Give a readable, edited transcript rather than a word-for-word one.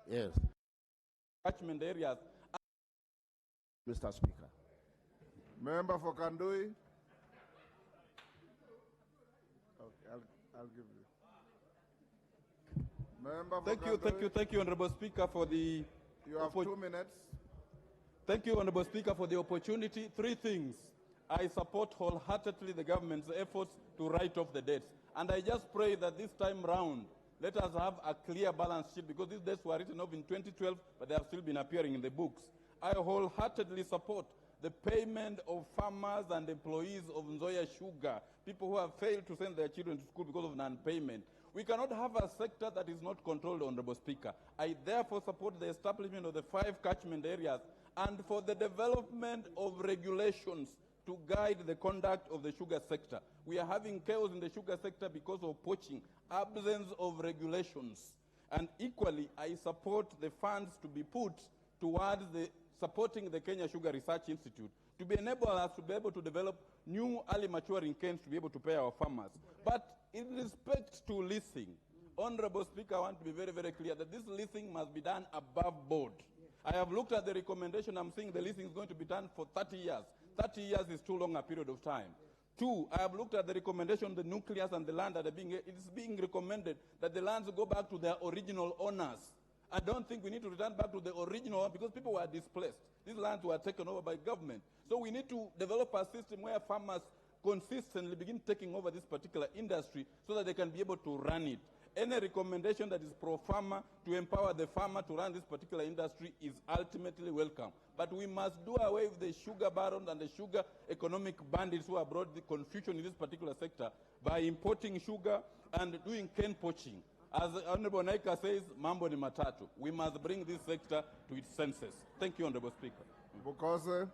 Yes. Catchment areas. Mr. Speaker. Member for Kandui. Okay, I'll give you. Member for Kandui. Thank you, Honorable Speaker, for the... You have 2 minutes. Thank you, Honorable Speaker, for the opportunity. 3 things. I support wholeheartedly the government's efforts to write off the debts. And I just pray that this time round, let us have a clear balance sheet, because these debts were written off in 2012, but they have still been appearing in the books. I wholeheartedly support the payment of farmers and employees of Nzoia Sugar, people who have failed to send their children to school because of non-payment. We cannot have a sector that is not controlled, Honorable Speaker. I therefore support the establishment of the 5 catchment areas and for the development of regulations to guide the conduct of the sugar sector. We are having chaos in the sugar sector because of poaching, absence of regulations. And equally, I support the funds to be put towards supporting the Kenya Sugar Research Institute to enable us to be able to develop new early maturing canes to be able to pay our farmers. But in respect to leasing, Honorable Speaker, I want to be very, very clear that this leasing must be done above board. I have looked at the recommendation. I'm saying the leasing is going to be done for 30 years. 30 years is too long a period of time. 2, I have looked at the recommendation, the nucleus and the land that it's being recommended that the lands go back to their original owners. I don't think we need to return back to the original one because people were displaced. These lands were taken over by government. So we need to develop a system where farmers consistently begin taking over this particular industry so that they can be able to run it. Any recommendation that is pro-farmer to empower the farmer to run this particular industry is ultimately welcome. But we must do away with the sugar barons and the sugar economic bandits who have brought the confusion in this particular sector by importing sugar and doing cane poaching. As Honorable Naika says, mambo ni matatu. We must bring this sector to its senses. Thank you, Honorable Speaker. Bukose.